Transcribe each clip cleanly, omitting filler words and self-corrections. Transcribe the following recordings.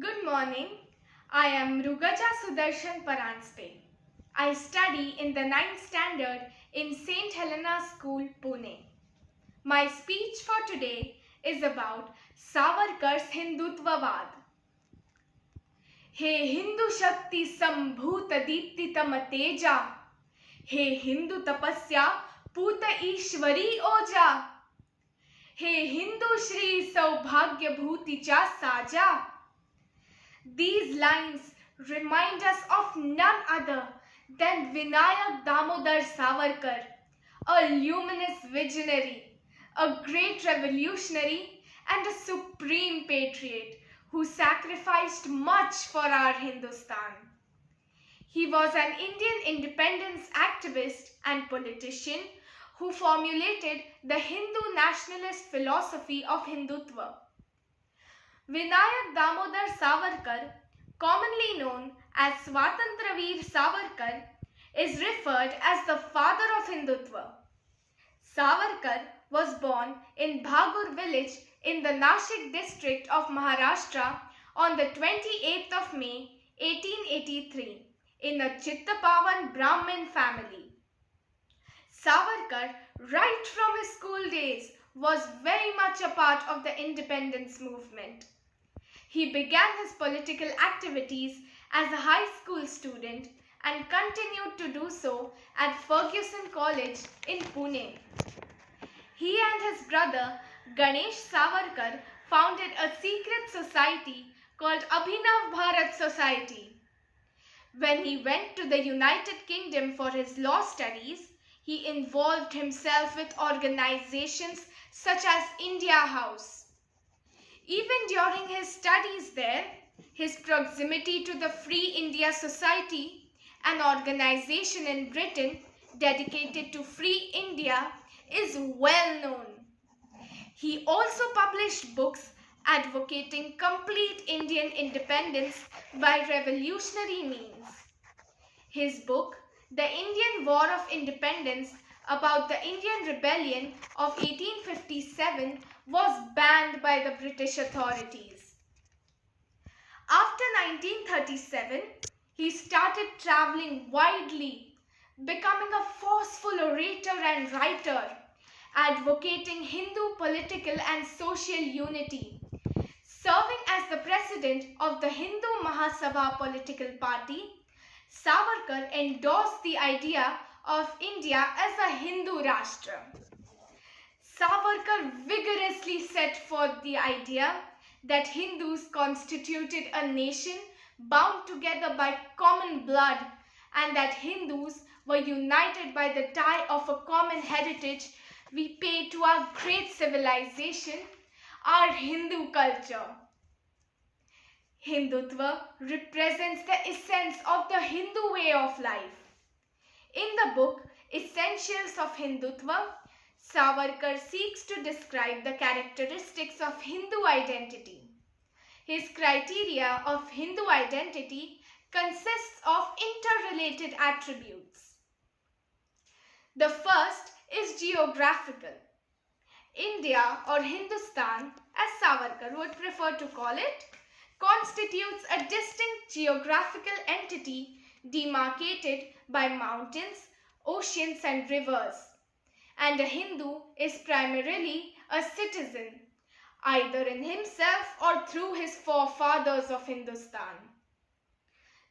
Good morning. I am Rugaja Sudarshan Paranspe. I study in the 9th standard in St. Helena School, Pune. My speech for today is about Savarkar's Hindutvavad. हे हिंदू शक्ति संभूत दीप्तितम तेजा, हे हिंदू तपस्या पूत ईश्वरी ओजा, हे हिंदू श्री सौभाग्य भूतीचा साजा. These lines remind us of none other than Vinayak Damodar Savarkar, a luminous visionary, a great revolutionary, and a supreme patriot who sacrificed much for our Hindustan. He was an Indian independence activist and politician who formulated the Hindu nationalist philosophy of Hindutva. Vinayak Damodar Savarkar, commonly known as Swatantraveer Savarkar, is referred as the father of Hindutva. Savarkar was born in Bhagur village in the Nashik district of Maharashtra on the 28th of May 1883 in a Chittapavan Brahmin family. Savarkar, right from his school days, was very much a part of the independence movement. He began his political activities as a high school student and continued to do so at Fergusson College in Pune. He and his brother Ganesh Savarkar founded a secret society called Abhinav Bharat Society. When he went to the United Kingdom for his law studies, he involved himself with organizations such as India House. Even during his studies there, his proximity to the Free India Society, an organization in Britain dedicated to free India, is well known. He also published books advocating complete Indian independence by revolutionary means. His book, The Indian War of Independence, about the Indian Rebellion of 1857, was banned by the British authorities. After 1937, he started traveling widely, becoming a forceful orator and writer, advocating Hindu political and social unity. Serving as the president of the Hindu Mahasabha political party, Savarkar endorsed the idea of India as a Hindu Rashtra. Savarkar vigorously set forth the idea that Hindus constituted a nation bound together by common blood and that Hindus were united by the tie of a common heritage we pay to our great civilization, our Hindu culture. Hindutva represents the essence of the Hindu way of life. In the book Essentials of Hindutva, Savarkar seeks to describe the characteristics of Hindu identity. His criteria of Hindu identity consists of interrelated attributes. The first is geographical. India, or Hindustan, as Savarkar would prefer to call it, constitutes a distinct geographical entity demarcated by mountains, oceans and rivers, and a Hindu is primarily a citizen, either in himself or through his forefathers of Hindustan.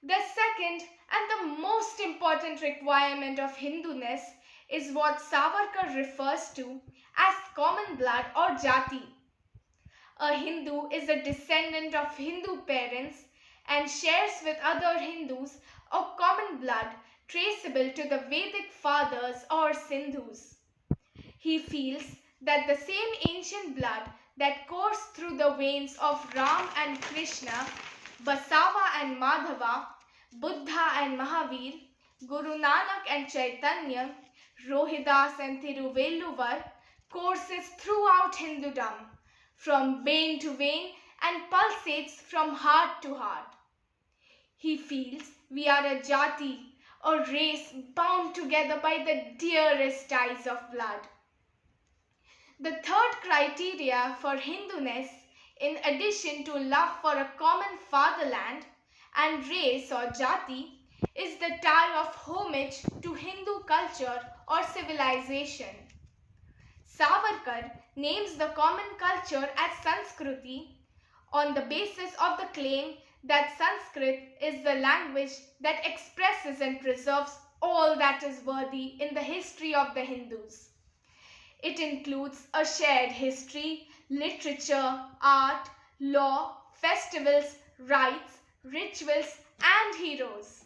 The second and the most important requirement of Hinduness is what Savarkar refers to as common blood or jati. A Hindu is a descendant of Hindu parents and shares with other Hindus a common blood traceable to the Vedic fathers or Sindhus. He feels that the same ancient blood that coursed through the veins of Ram and Krishna, Basava and Madhava, Buddha and Mahavir, Guru Nanak and Chaitanya, Rohidas and Thiruvelluvar courses throughout Hindudom, from vein to vein and pulsates from heart to heart. He feels we are a jati, a race bound together by the dearest ties of blood. The third criteria for Hinduness in addition to love for a common fatherland and race or jati, is the tie of homage to Hindu culture or civilization. Savarkar names the common culture as Sanskriti on the basis of the claim that Sanskrit is the language that expresses and preserves all that is worthy in the history of the Hindus. It includes a shared history, literature, art, law, festivals, rites, rituals, and heroes.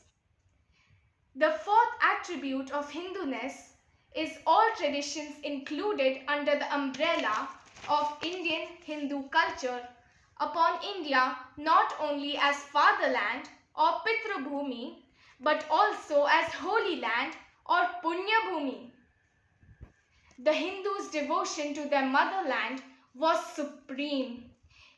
The fourth attribute of Hinduness is all traditions included under the umbrella of Indian Hindu culture upon India not only as fatherland or Pitrabhumi but also as holy land or Punya Bhumi. The Hindus' devotion to their motherland was supreme.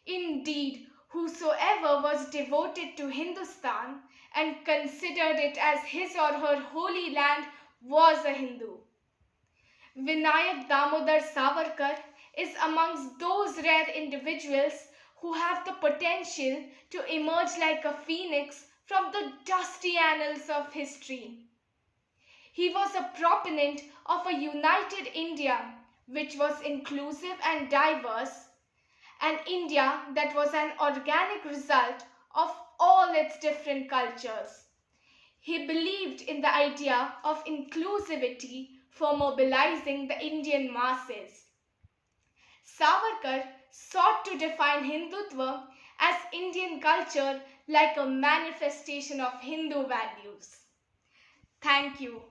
Indeed, whosoever was devoted to Hindustan and considered it as his or her holy land was a Hindu. Vinayak Damodar Savarkar is amongst those rare individuals who have the potential to emerge like a phoenix from the dusty annals of history. He was a proponent of a united India which was inclusive and diverse, an India that was an organic result of all its different cultures. He believed in the idea of inclusivity for mobilizing the Indian masses. Savarkar sought to define Hindutva as Indian culture like a manifestation of Hindu values. Thank you.